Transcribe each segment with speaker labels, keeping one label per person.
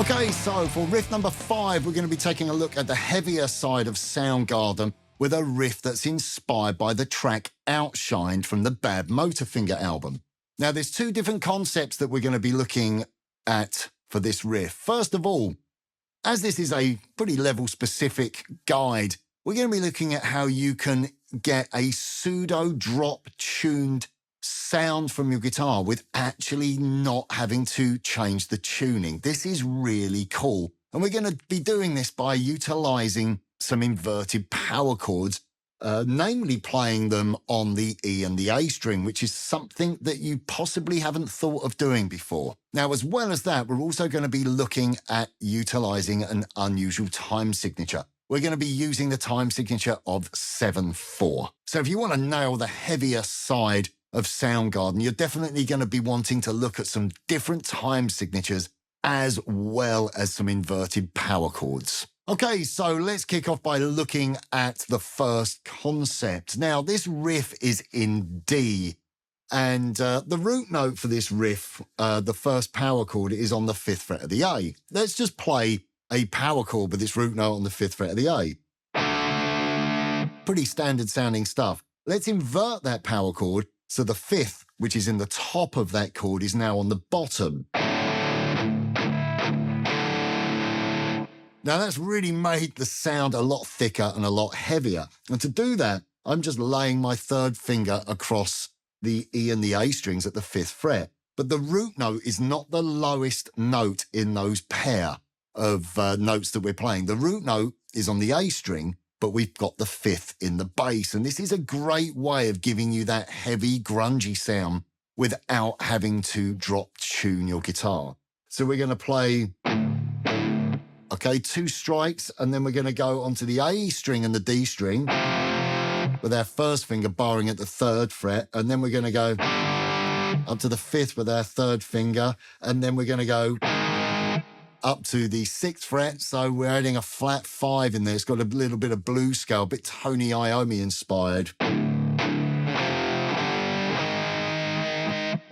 Speaker 1: Okay, so for riff number 5, we're going to be taking a look at the heavier side of Soundgarden with a riff that's inspired by the track Outshined from the Badmotorfinger album. Now, there's 2 different concepts that we're going to be looking at for this riff. First of all, as this is a pretty level-specific guide, we're going to be looking at how you can get a pseudo drop-tuned sound from your guitar with actually not having to change the tuning. This is really cool. And we're going to be doing this by utilizing some inverted power chords, namely playing them on the E and the A string, which is something that you possibly haven't thought of doing before. Now, as well as that, we're also going to be looking at utilizing an unusual time signature. We're going to be using the time signature of 7/4. So if you want to nail the heavier side of Soundgarden, you're definitely going to be wanting to look at some different time signatures as well as some inverted power chords. Okay, so let's kick off by looking at the first concept. Now, this riff is in D, and the root note for this riff, the first power chord, is on the 5th fret of the A. Let's just play a power chord with its root note on the 5th fret of the A. Pretty standard sounding stuff. Let's invert that power chord so the 5th, which is in the top of that chord, is now on the bottom. Now, that's really made the sound a lot thicker and a lot heavier. And to do that, I'm just laying my 3rd finger across the E and the A strings at the 5th fret. But the root note is not the lowest note in those pair of notes that we're playing. The root note is on the A string, but we've got the 5th in the bass. And this is a great way of giving you that heavy, grungy sound without having to drop tune your guitar. So we're going to play, okay, 2 strikes, and then we're going to go onto the A string and the D string with our 1st finger barring at the 3rd fret. And then we're going to go up to the 5th with our 3rd finger. And then we're going to go up to the 6th fret, so we're adding a flat 5 in there. It's got a little bit of blues scale, a bit Tony Iommi inspired.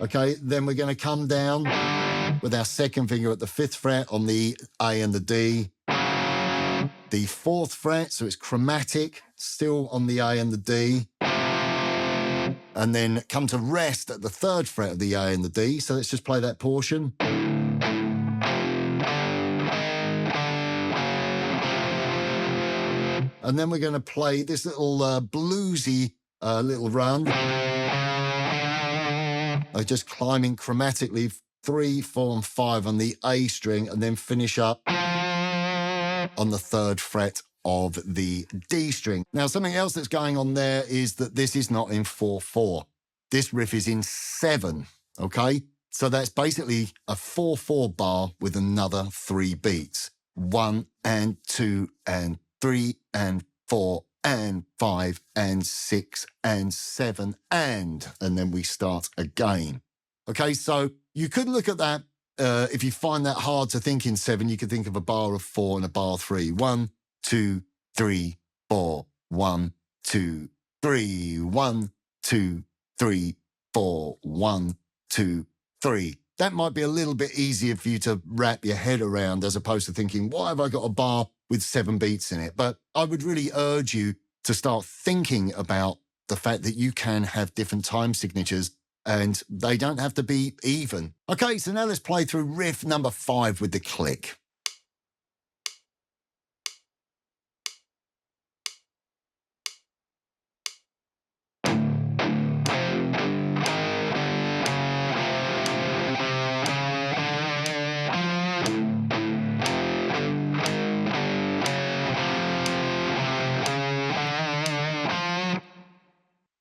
Speaker 1: Okay, then we're going to come down with our 2nd finger at the 5th fret on the A and the D. The 4th fret, so it's chromatic, still on the A and the D. And then come to rest at the 3rd fret of the A and the D. So let's just play that portion. And then we're going to play this little bluesy little run. Just climbing chromatically 3, 4, and 5 on the A string, and then finish up on the 3rd fret of the D string. Now, something else that's going on there is that this is not in 4/4. This riff is in 7, okay? So that's basically a 4/4 bar with another 3 beats. 1 and 2 and 3 and 4 and 5 and 6 and 7 and then we start again. Okay, so you could look at that. If you find that hard to think in 7, you could think of a bar of 4 and a bar 3. 1, 2, 3, 4. 1, 2, 3. 1, 2, 3, 4. 1, 2, 3. That might be a little bit easier for you to wrap your head around as opposed to thinking, why have I got a bar with 7 beats in it? But I would really urge you to start thinking about the fact that you can have different time signatures and they don't have to be even. Okay, so now let's play through riff number 5 with the click.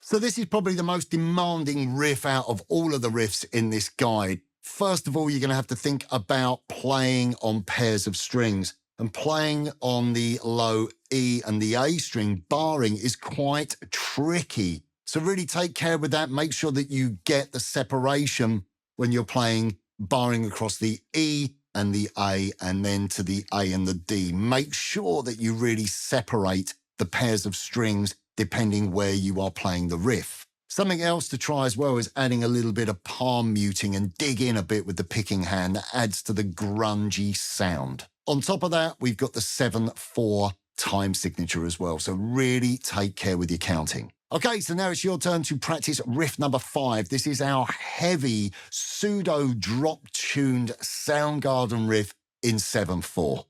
Speaker 1: So this is probably the most demanding riff out of all of the riffs in this guide. First of all, you're going to have to think about playing on pairs of strings. And playing on the low E and the A string barring is quite tricky. So really take care with that. Make sure that you get the separation when you're playing barring across the E and the A and then to the A and the D. Make sure that you really separate the pairs of strings depending where you are playing the riff. Something else to try as well is adding a little bit of palm muting and dig in a bit with the picking hand. That adds to the grungy sound. On top of that, we've got the 7/4 time signature as well, so really take care with your counting. Okay, so now it's your turn to practice riff number 5. This is our heavy, pseudo drop-tuned Soundgarden riff in 7/4.